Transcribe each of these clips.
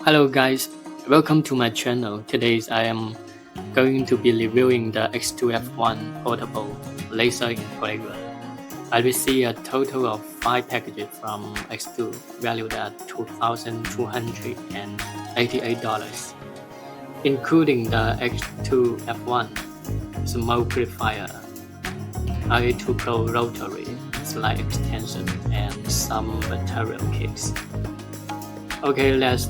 Hello guys, welcome to my channel. Today I am going to be reviewing the X2F1 portable laser engraver. I received a total of 5 packages from xTool valued at $2,288, including the X2F1 smoke purifier, RA2 Pro rotary slide extension, and some material kits. Okay, let's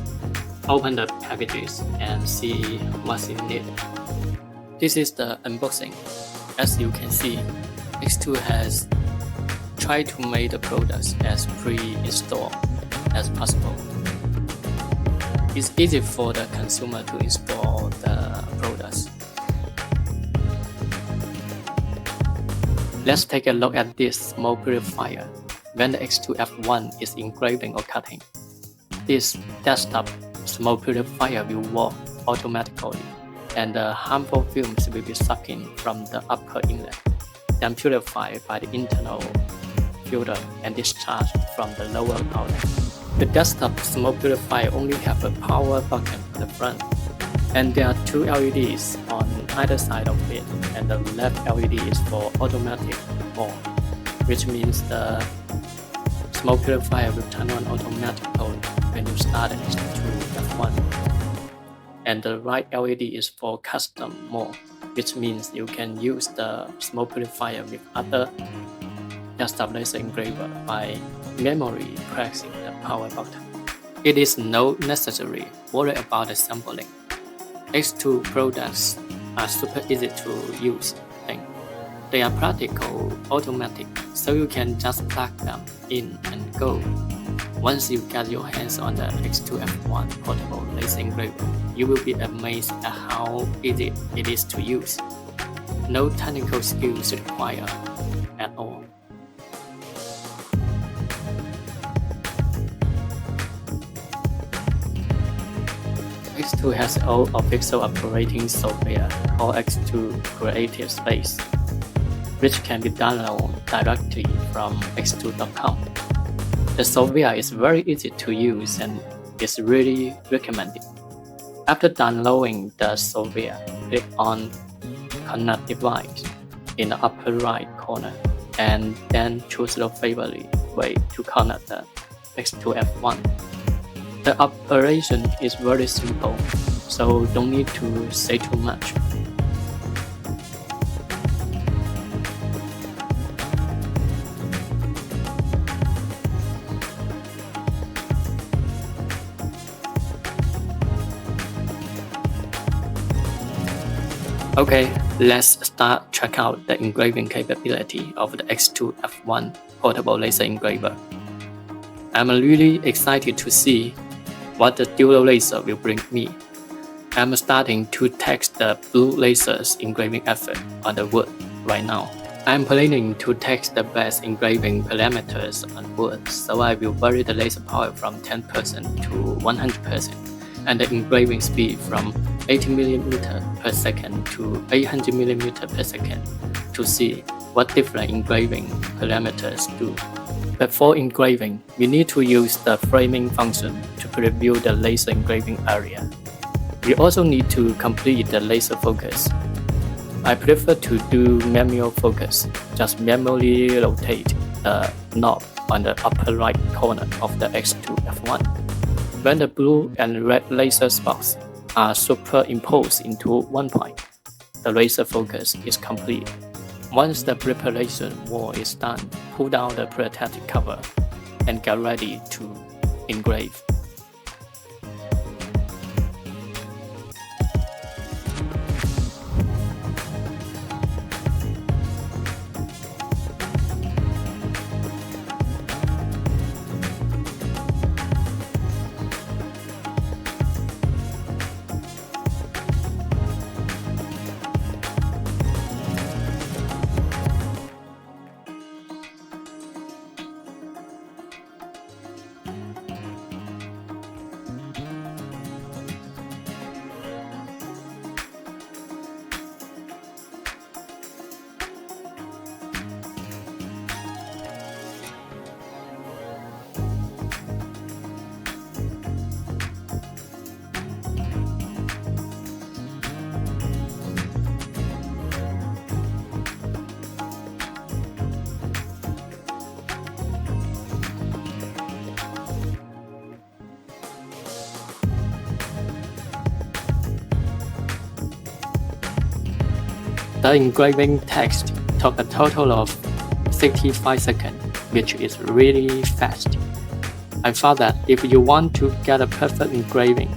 open the packages and see what's in it. This is the unboxing. As you can see, xTool has tried to make the products as pre-installed as possible. It's easy for the consumer to install the products. Let's take a look at this smoke purifier when the X2F1 is engraving or cutting. This desktop smoke purifier will work automatically, and the harmful fumes will be sucked in from the upper inlet, then purified by the internal filter and discharged from the lower outlet. The desktop smoke purifier only have a power button at the front, and there are 2 LEDs on either side of it, and the left LED is for automatic mode, which means the smoke purifier will turn on automatically when you start the X2F1. And the right LED is for custom mode, which means you can use the smoke purifier with other desktop laser engraver by manually pressing the power button. It is not necessary worry about assembling. X2 products are super easy to use. They are practical, automatic, so you can just plug them in and go. Once you get your hands on the X2F1 portable laser engraver, you will be amazed at how easy it is to use. No technical skills required at all. X2 has all official operating software called X2 Creative Space, which can be downloaded directly from xtool.com. The software is very easy to use and is really recommended. After downloading the software, click on Connect Device in the upper right corner, and then choose your favorite way to connect the X2F1. The operation is very simple, so don't need to say too much. Okay, let's start check out the engraving capability of the X2F1 portable laser engraver. I'm really excited to see what the dual laser will bring me. I'm starting to test the blue laser's engraving effort on the wood right now. I'm planning to test the best engraving parameters on wood, so I will vary the laser power from 10% to 100%, and the engraving speed from 80 mm per second to 800 mm per second to see what different engraving parameters do. Before engraving, we need to use the framing function to preview the laser engraving area. We also need to complete the laser focus. I prefer to do manual focus, just manually rotate the knob on the upper right corner of the X2F1. When the blue and red laser spots are superimposed into one point, the laser focus is complete. Once the preparation work is done, pull down the protective cover and get ready to engrave. The engraving text took a total of 65 seconds, which is really fast. I found that if you want to get a perfect engraving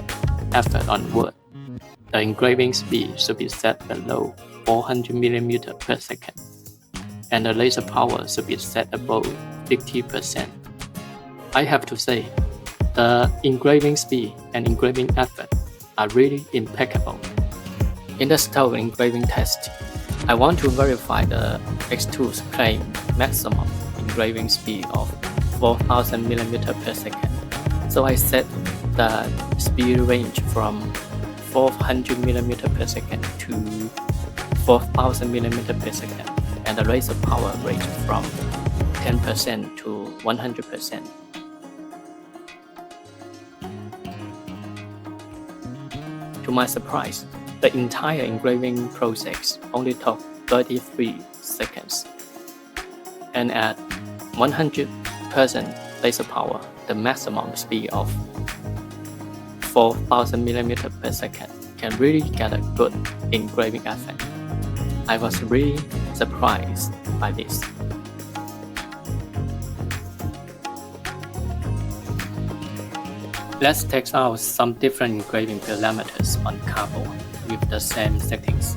effort on wood, the engraving speed should be set below 400 mm per second, and the laser power should be set above 50%. I have to say, the engraving speed and engraving effort are really impeccable. In the stove engraving test, I want to verify the xTool's claim maximum engraving speed of 4000 mm per second. So I set the speed range from 400 mm per second to 4000 mm per second, and the laser power range from 10% to 100%. To my surprise, the entire engraving process only took 33 seconds. And at 100% laser power, the maximum speed of 4000 mm per second can really get a good engraving effect. I was really surprised by this. Let's test out some different engraving parameters on cardboard with the same settings.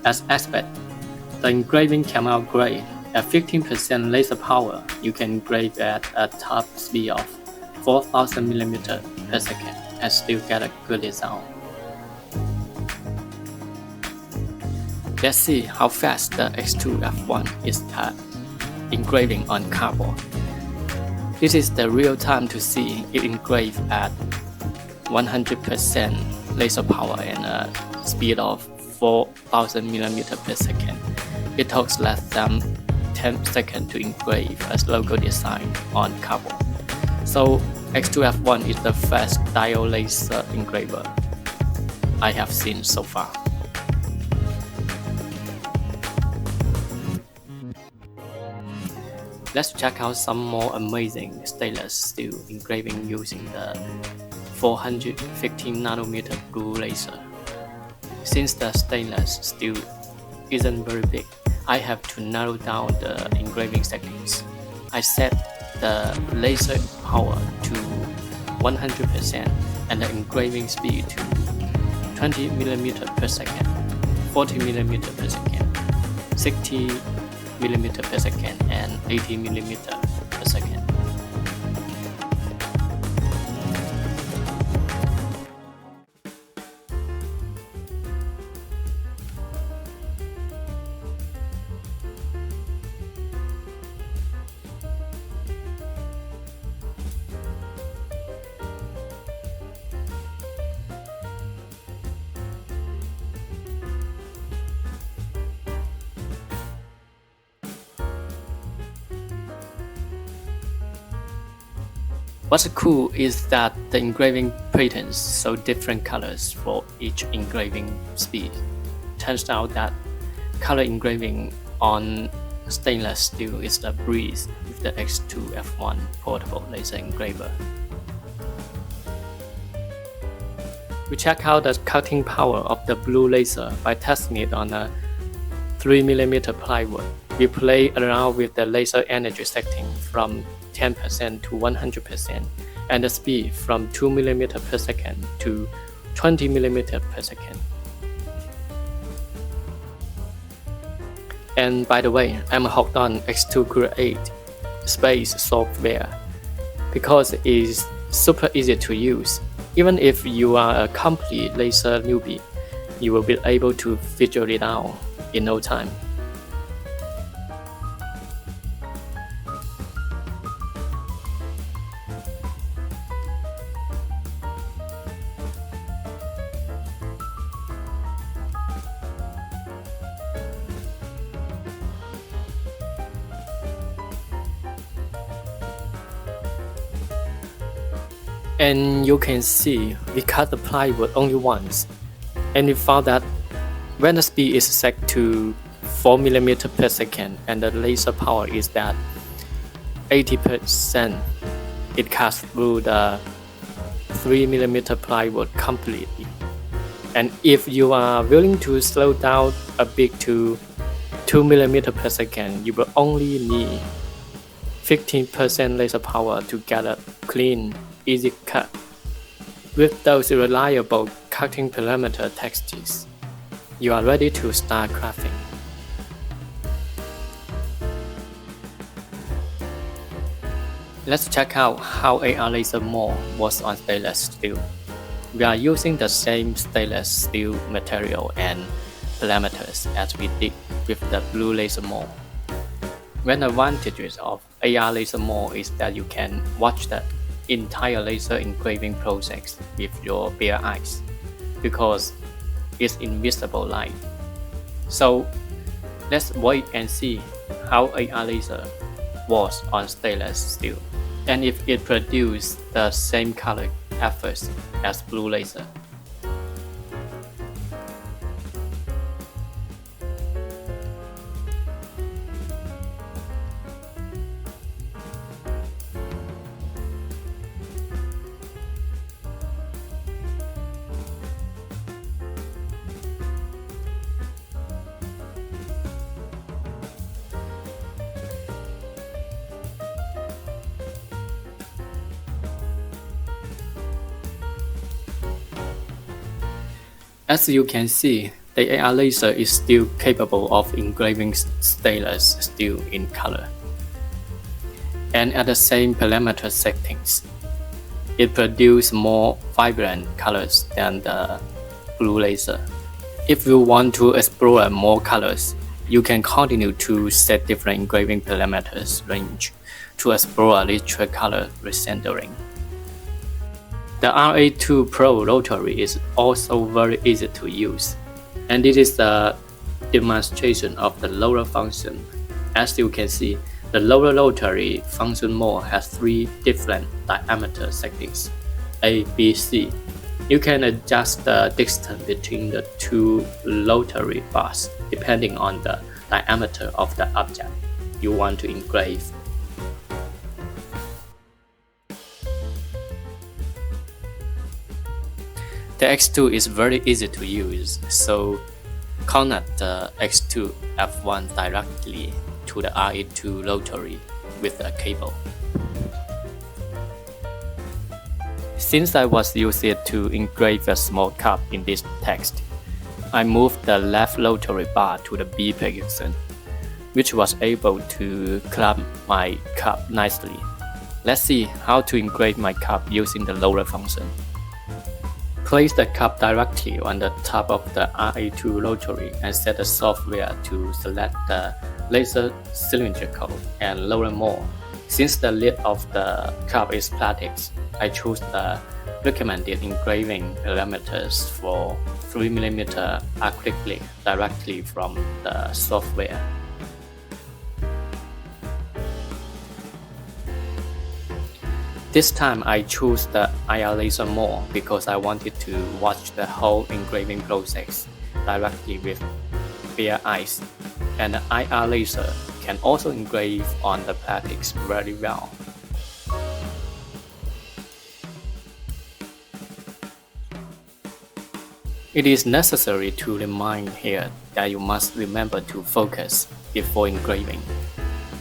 As expected, the engraving came out great. At 15% laser power, you can engrave at a top speed of 4000 mm per second and still get a good result. Let's see how fast the X2 F1 is at engraving on cardboard. This is the real time to see it engrave at 100% laser power and a speed of 4000 mm per second. It takes less than 10 seconds to engrave a logo design on cardboard. So X2 F1 is the fast diode laser engraver I have seen so far. Let's check out some more amazing stainless steel engraving using the 415 nanometer blue laser. Since the stainless steel isn't very big, I have to narrow down the engraving settings. I set the laser power to 100% and the engraving speed to 20 mm per second, 40 mm per second, 60 mm per second, and 80 mm per second. What's cool is that the engraving patterns show different colors for each engraving speed. Turns out that color engraving on stainless steel is the breeze with the X2 F1 portable laser engraver. We check out the cutting power of the blue laser by testing it on a 3mm plywood. We play around with the laser energy setting from 10% to 100% and the speed from 2 mm per second to 20 mm per second. And by the way, I'm hooked on xTool Create Space software because it is super easy to use. Even if you are a complete laser newbie, you will be able to figure it out in no time. And you can see we cut the plywood only once, and we found that when the speed is set to 4 mm per second and the laser power is at 80%, it cuts through the 3 mm plywood completely. And if you are willing to slow down a bit to 2 mm per second, you will only need 15% laser power to get a clean, easy cut. With those reliable cutting parameter textures, you are ready to start crafting. Let's check out how AR laser mold works on stainless steel. We are using the same stainless steel material and parameters as we did with the blue laser mold. One advantage of AR laser mold is that you can watch the entire laser engraving process with your bare eyes because it's invisible light. So let's wait and see how AR laser works on stainless steel and if it produces the same color effects as blue laser. As you can see, the AR laser is still capable of engraving stainless steel in color. And at the same parameter settings, it produces more vibrant colors than the blue laser. If you want to explore more colors, you can continue to set different engraving parameters range to explore richer color rendering. The RA2 Pro rotary is also very easy to use, and this is a demonstration of the lower function. As you can see, the lower rotary function mode has 3 different diameter settings, A, B, C. You can adjust the distance between the 2 rotary bars depending on the diameter of the object you want to engrave. The xTool is very easy to use, so connect the xTool F1 directly to the RA2 rotary with a cable. Since I was using it to engrave a small cup in this text, I moved the left rotary bar to the B position, which was able to clamp my cup nicely. Let's see how to engrave my cup using the lower function. Place the cup directly on the top of the RA2 rotary and set the software to select the laser cylindrical and lower mode. Since the lid of the cup is plastic, I choose the recommended engraving parameters for 3 mm acrylic directly from the software. This time I chose the IR laser mode because I wanted to watch the whole engraving process directly with bare eyes, and the IR laser can also engrave on the plastics very well. It is necessary to remind here that you must remember to focus before engraving.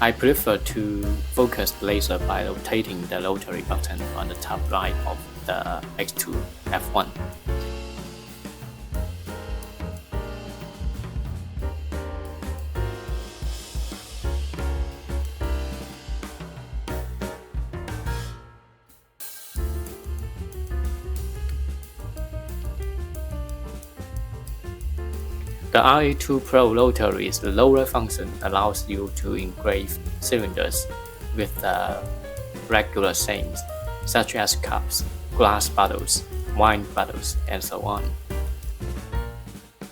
I prefer to focus the laser by rotating the rotary button on the top right of the xTool F1. The RA2 Pro rotary's lower function allows you to engrave cylinders with regular shapes, such as cups, glass bottles, wine bottles, and so on.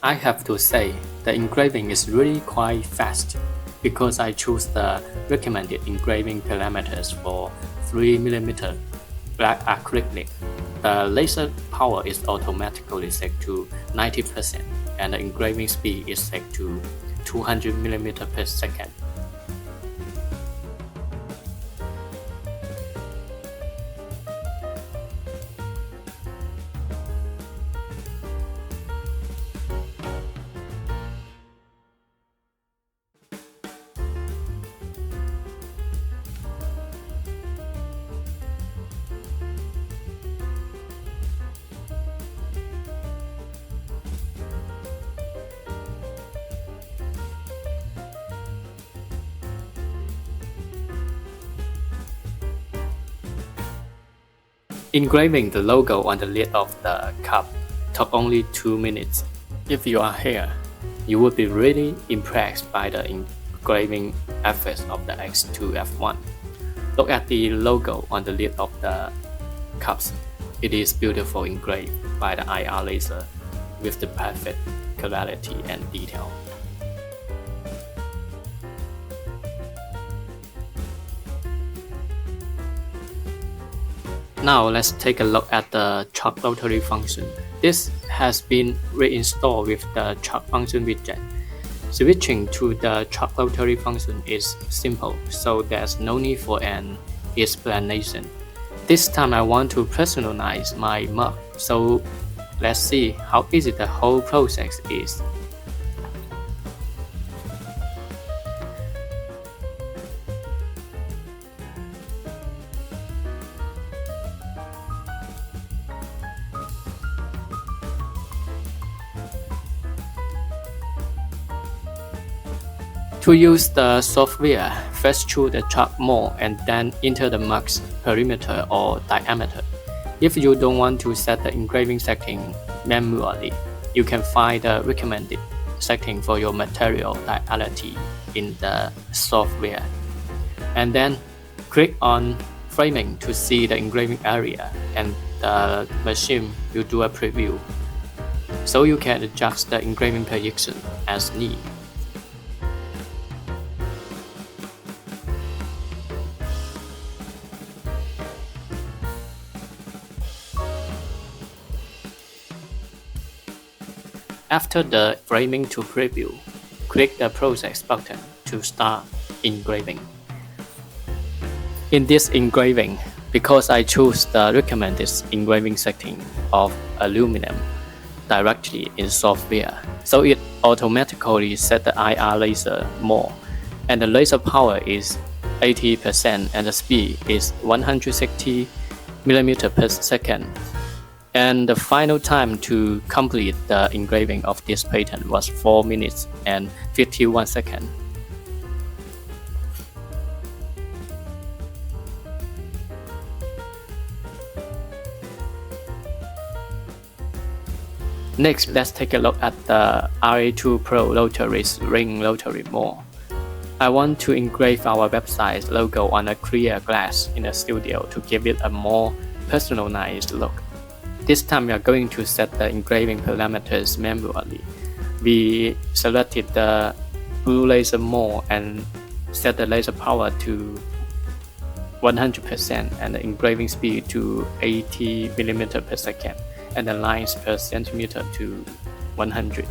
I have to say, the engraving is really quite fast because I choose the recommended engraving parameters for 3mm black acrylic. The laser power is automatically set to 90% and the engraving speed is set to 200mm per second. Engraving the logo on the lid of the cup took only 2 minutes. If you are here, you would be really impressed by the engraving efforts of the X2 F1. Look at the logo on the lid of the cups. It is beautifully engraved by the IR laser with the perfect clarity and detail. Now let's take a look at the chalk rotary function. This has been reinstalled with the chalk function widget. Switching to the chalk rotary function is simple, so there's no need for an explanation. This time I want to personalize my mug, so let's see how easy the whole process is. To use the software, first choose the chalk mold and then enter the mug's perimeter or diameter. If you don't want to set the engraving setting manually, you can find the recommended setting for your material diality in the software. And then click on framing to see the engraving area, and the machine will do a preview, so you can adjust the engraving position as need. After the framing to preview, click the Process button to start engraving. In this engraving, because I chose the recommended engraving setting of aluminum directly in software, so it automatically set the IR laser mode, and the laser power is 80% and the speed is 160mm per second. And the final time to complete the engraving of this pattern was 4 minutes and 51 seconds. Next, let's take a look at the RA2 Pro rotary's ring rotary mode. I want to engrave our website's logo on a clear glass in the studio to give it a more personalized look. This time we are going to set the engraving parameters manually. We selected the blue laser mode and set the laser power to 100% and the engraving speed to 80mm per second and the lines per centimeter to 100.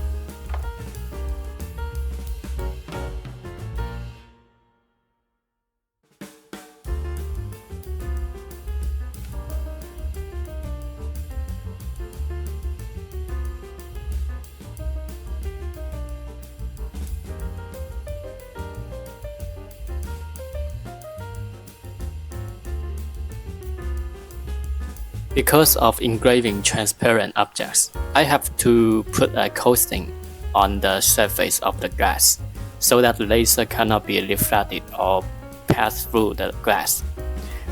Because of engraving transparent objects, I have to put a coating on the surface of the glass so that the laser cannot be reflected or pass through the glass,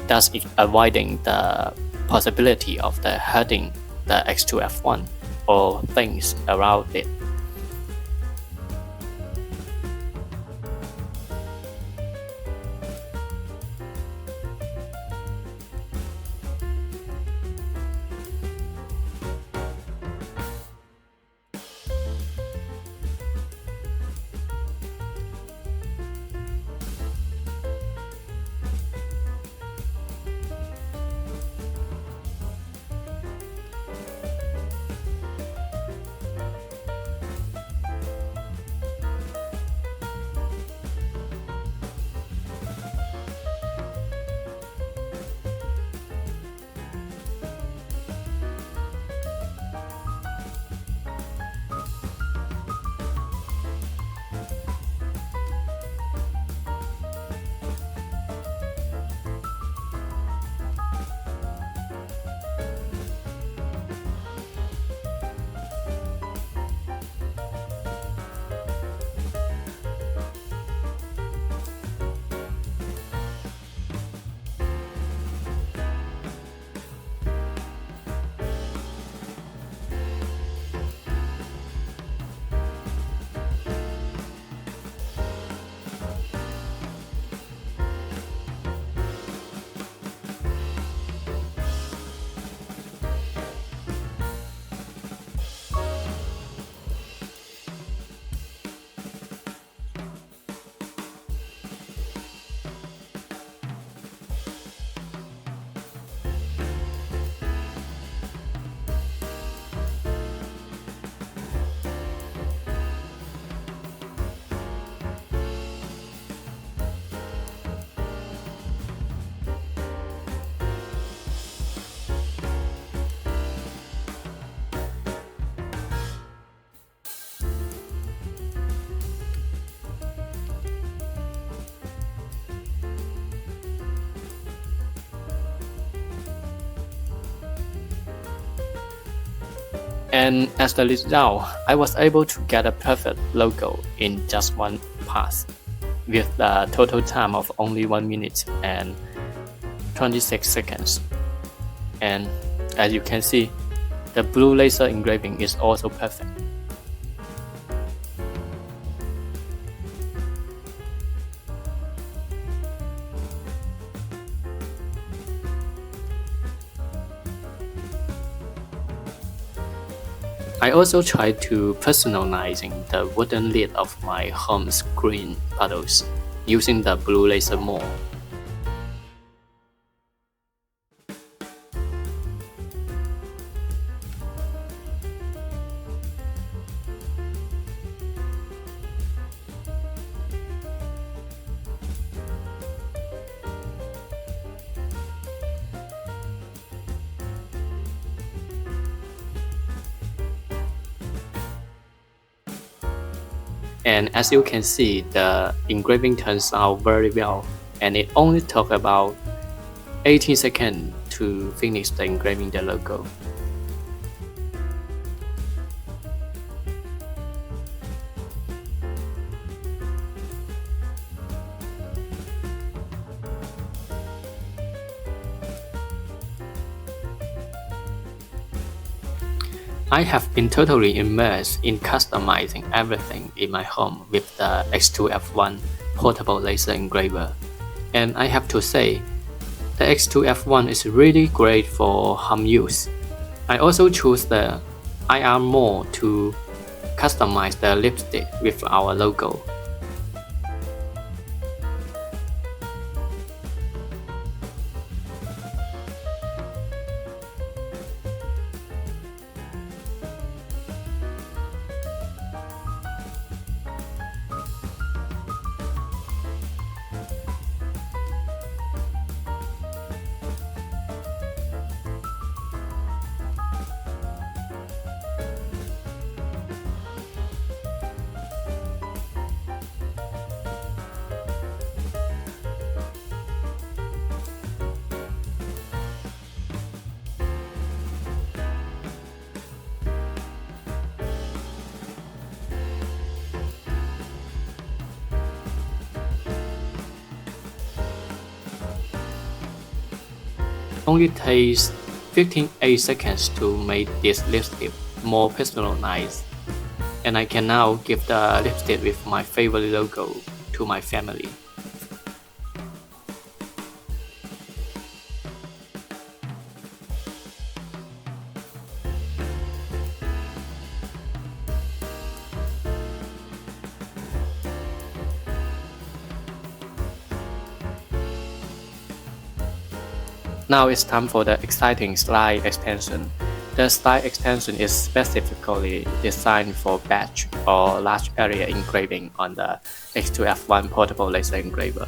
thus avoiding the possibility of the hurting the X2 F1 or things around it. And as the result, I was able to get a perfect logo in just one pass, with the total time of only 1 minute and 26 seconds. And as you can see, the blue laser engraving is also perfect. I also tried to personalizing the wooden lid of my home screen puddles using the blue laser more. And as you can see, the engraving turns out very well, and it only took about 18 seconds to finish the engraving the logo. I have been totally immersed in customizing everything in my home with the X2F1 portable laser engraver, and I have to say, the X2F1 is really great for home use. I also choose the IR mode to customize the lipstick with our logo. Only takes 15 seconds to make this lipstick more personalized, and I can now give the lipstick with my favorite logo to my family. Now it's time for the exciting slide extension. The slide extension is specifically designed for batch or large area engraving on the X2F1 portable laser engraver.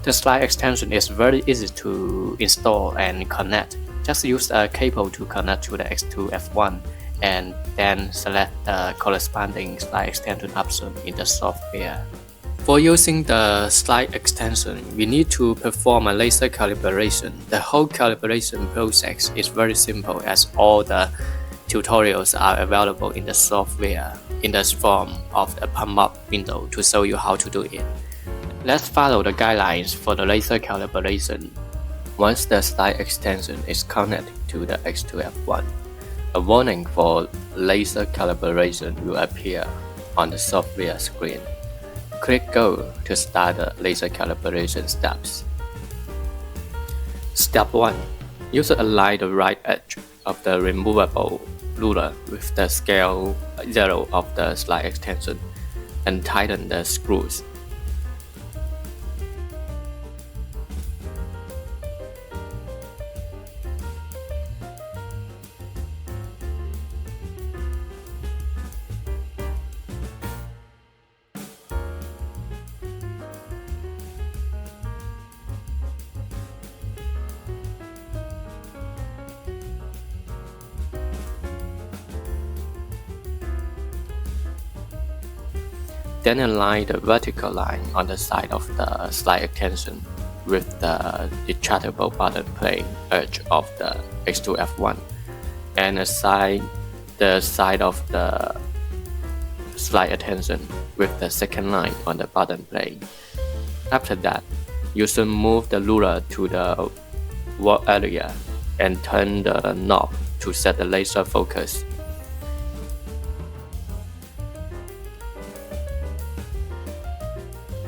The slide extension is very easy to install and connect. Just use a cable to connect to the X2F1 and then select the corresponding slide extension option in the software. For using the slide extension, we need to perform a laser calibration. The whole calibration process is very simple, as all the tutorials are available in the software in the form of a pop-up window to show you how to do it. Let's follow the guidelines for the laser calibration. Once the slide extension is connected to the X2F1, a warning for laser calibration will appear on the software screen. Click Go to start the laser calibration steps. Step 1. Use to align the right edge of the removable ruler with the scale 0 of the slide extension and tighten the screws. Then align the vertical line on the side of the slide extension with the retractable bottom plate edge of the X2F1 and assign the side of the slide extension with the second line on the bottom plane. After that, you should move the ruler to the work area and turn the knob to set the laser focus.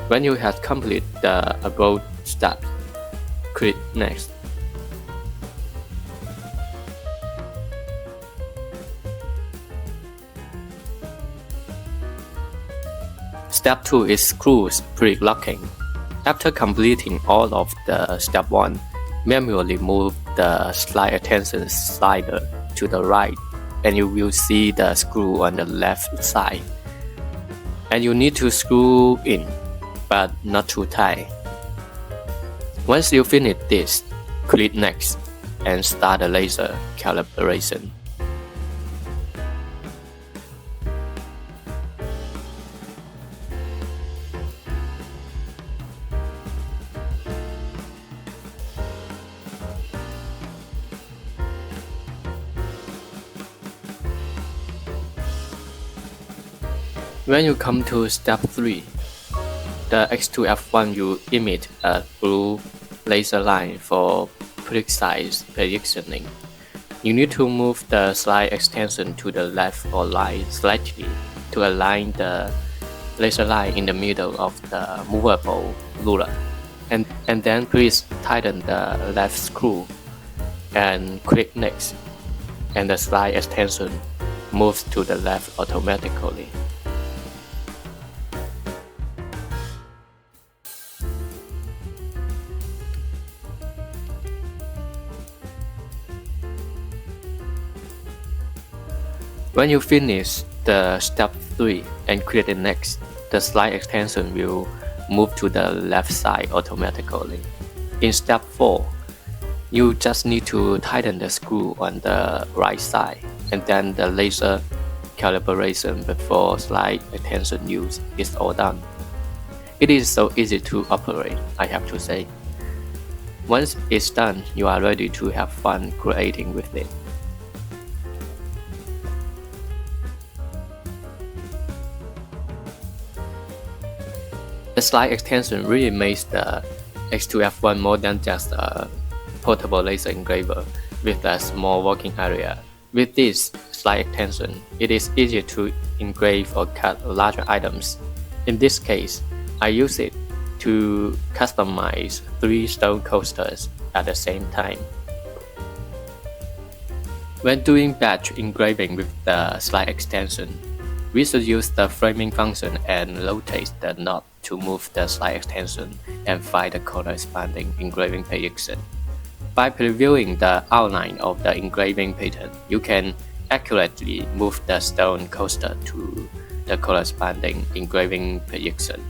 When you have completed the above step, click Next. Step 2 is screw pre-locking. After completing all of the step 1, manually move the slide extension slider to the right and you will see the screw on the left side. And you need to screw in, but not too tight. Once you finish this, click Next and start the laser calibration. When you come to step 3, the X2F1 will emit a blue laser line for precise positioning. You need to move the slide extension to the left or right slightly to align the laser line in the middle of the movable ruler. And then please tighten the left screw and click Next, and the slide extension moves to the left automatically. When you finish the step 3 and click the Next, the slide extension will move to the left side automatically. In step 4, you just need to tighten the screw on the right side, and then the laser calibration before slide extension use is all done. It is so easy to operate, I have to say. Once it's done, you are ready to have fun creating with it. The slide extension really makes the X2F1 more than just a portable laser engraver with a small working area. With this slide extension, it is easier to engrave or cut larger items. In this case, I use it to customize 3 stone coasters at the same time. When doing batch engraving with the slide extension, we should use the framing function and rotate the knob to move the slide extension and find the corresponding engraving position. By previewing the outline of the engraving pattern, you can accurately move the stone coaster to the corresponding engraving position.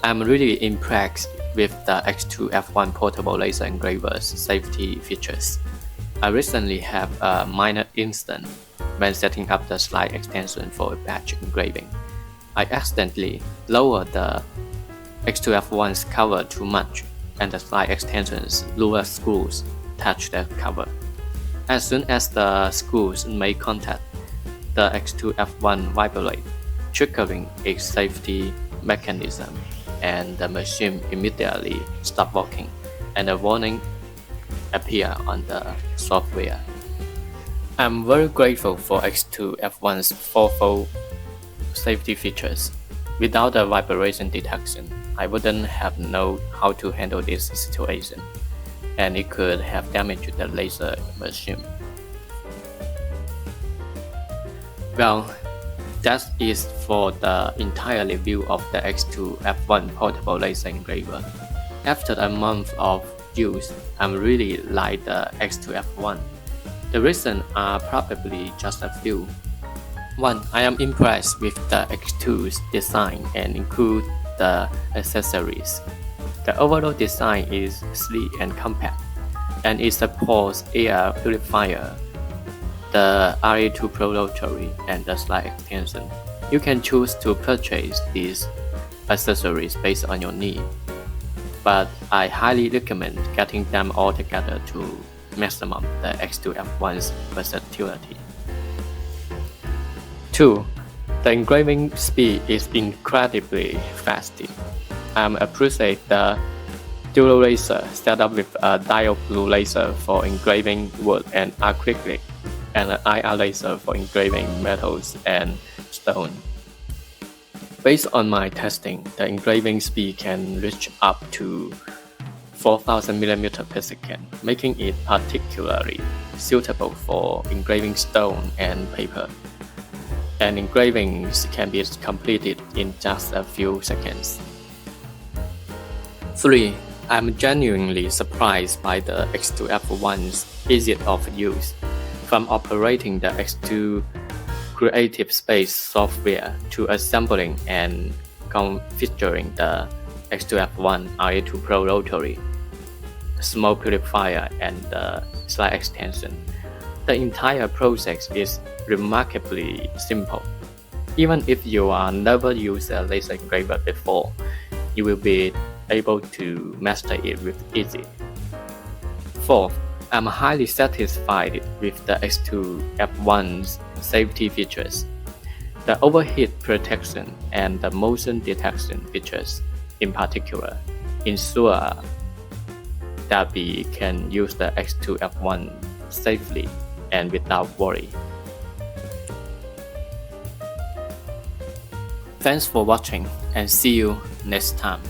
I'm really impressed with the X2 F1 portable laser engraver's safety features. I recently had a minor incident when setting up the slide extension for batch engraving. I accidentally lowered the X2 F1's cover too much, and the slide extension's lower screws touched the cover. As soon as the screws made contact, the X2 F1 vibrated, triggering its safety mechanism, and the machine immediately stopped working, and a warning appeared on the software. I'm very grateful for X2 F1's fourfold safety features. Without the vibration detection, I wouldn't have known how to handle this situation, and it could have damaged the laser machine. Well, that is for the entire review of the X2 F1 portable laser engraver. After a month of use, I really like the X2 F1. The reasons are probably just a few. 1. I am impressed with the X2's design and include the accessories. The overall design is sleek and compact, and it supports air purifier, the RA2 Pro rotary, and the slide extension. You can choose to purchase these accessories based on your need, but I highly recommend getting them all together to maximum the X2 F1's versatility. 2. The engraving speed is incredibly fast. I appreciate the dual laser setup with a diode blue laser for engraving wood and acrylic, and an IR laser for engraving metals and stone. Based on my testing, the engraving speed can reach up to 4000 mm per second, making it particularly suitable for engraving stone and paper. And engravings can be completed in just a few seconds. 3. I'm genuinely surprised by the X2 F1's ease of use. From operating the X2 Creative Space software to assembling and configuring the X2 F1 RA2 Pro rotary, smoke purifier, and the slide extension, the entire process is remarkably simple. Even if you are never used a laser engraver before, you will be able to master it with ease. 4. I'm highly satisfied with the X2 F1's safety features. The overheat protection and the motion detection features, in particular, ensure that we can use the X2 F1 safely and without worry. Thanks for watching, and see you next time.